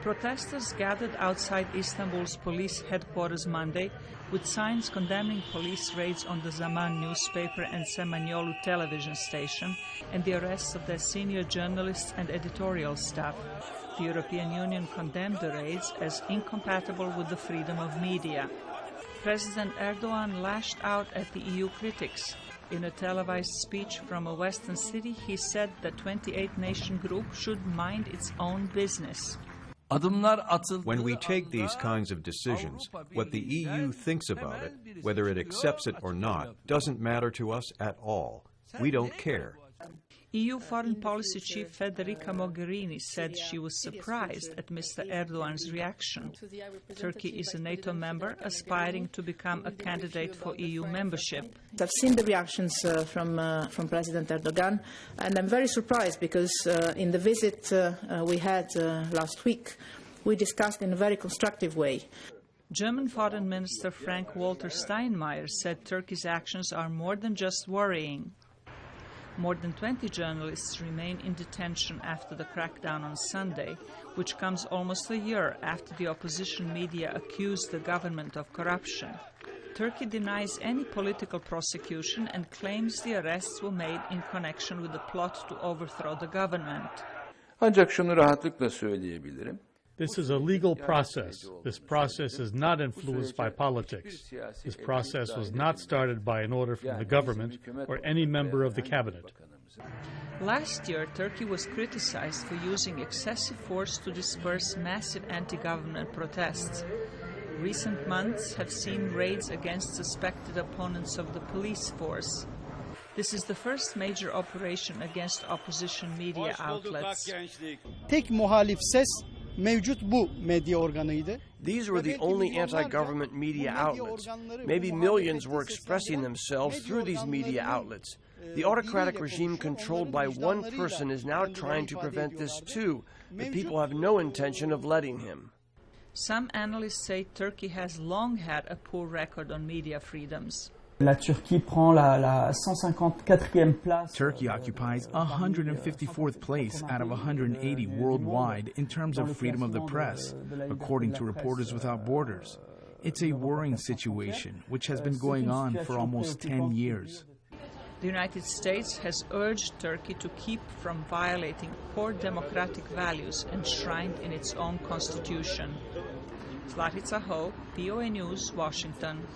Protesters gathered outside Istanbul's police headquarters Monday with signs condemning police raids on the Zaman newspaper and Samanyolu television station and the arrests of their senior journalists and editorial staff. The European Union condemned the raids as incompatible with the freedom of media. President Erdogan lashed out at the EU critics. In a televised speech from a western city, he said the 28-nation group should mind its own business. When we take these kinds of decisions, what the EU thinks about it, whether it accepts it or not, doesn't matter to us at all. We don't care. EU Foreign Policy Chief Federica Mogherini said she was surprised at Mr. Erdogan's reaction. Turkey is a NATO member aspiring to become a candidate for EU membership. I've seen the reactions from President Erdogan, and I'm very surprised because in the visit we had last week, we discussed in a very constructive way. German Foreign Minister Frank-Walter Steinmeier said Turkey's actions are more than just worrying. More than 20 journalists remain in detention after the crackdown on Sunday, which comes almost a year after the opposition media accused the government of corruption. Turkey denies any political prosecution and claims the arrests were made in connection with the plot to overthrow the government. Ancak şunu rahatlıkla söyleyebilirim. This is a legal process. This process is not influenced by politics. This process was not started by an order from the government or any member of the cabinet. Last year, Turkey was criticized for using excessive force to disperse massive anti-government protests. Recent months have seen raids against suspected opponents of the police force. This is the first major operation against opposition media outlets. Tek muhalif ses mevcut bu medya organıydı. These were the only anti-government media outlets. Maybe millions were expressing themselves through these media outlets. The autocratic regime controlled by one person is now trying to prevent this too, but people have no intention of letting him. Some analysts say Turkey has long had a poor record on media freedoms. Turkey occupies 154th place out of 180 worldwide in terms of freedom of the press, according to Reporters Without Borders. It's a worrying situation, which has been going on for almost 10 years. The United States has urged Turkey to keep from violating core democratic values enshrined in its own constitution. Zlatica Ho, VOA News, Washington.